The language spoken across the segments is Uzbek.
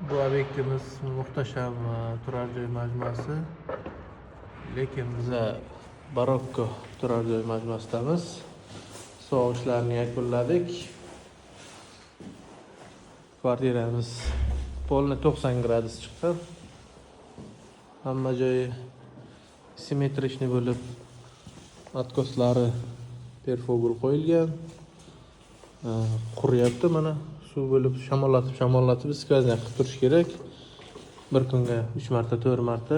Bu obyektimiz muhtasham turar joy majmuasi. Lekin biza barokko turar joy majmuasidamiz. Suv ishlarini yakunladik. Kvartiramiz polni 90 gradus chiqqan. Hamma joyi simmetrичный bo'lib, atkoslari perfobr qo'yilgan. Quryapti mana. Suv bo'lib shamollatib skvoznak qilib turish kerak. Bir kunga 3 marta, 4 marta.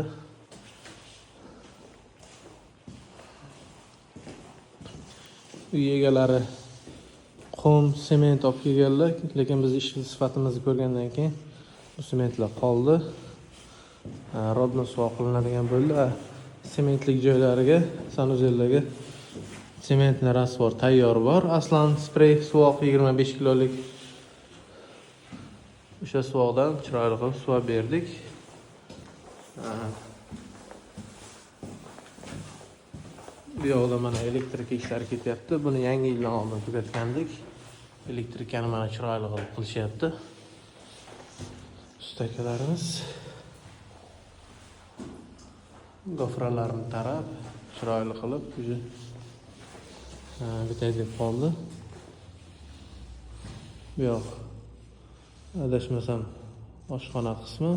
Uy egalari qum, sement olib kelganlar, lekin biz ish sifatimizni ko'rgandan keyin bu sementlar qoldi. Rodno suv qilinadigan bo'ldi. Sementlik joylariga, sanuzellarga sementli rasvor tayyor bor. Aslan sprey suvoq 25 kilolik. O'sha suvoqdan chiroyli qilib suv berdik. Bu yoqda mana elektrika ishlari ketyapti. Buni yangi yildan oldin tugatgandik. Elektrikani mana chiroyli qilib qilishyapti. Ustakalarimiz gofralarni tarab, chiroyli qilib bitay deb qoldi. Bu yoq adashmasam oshxona qismi.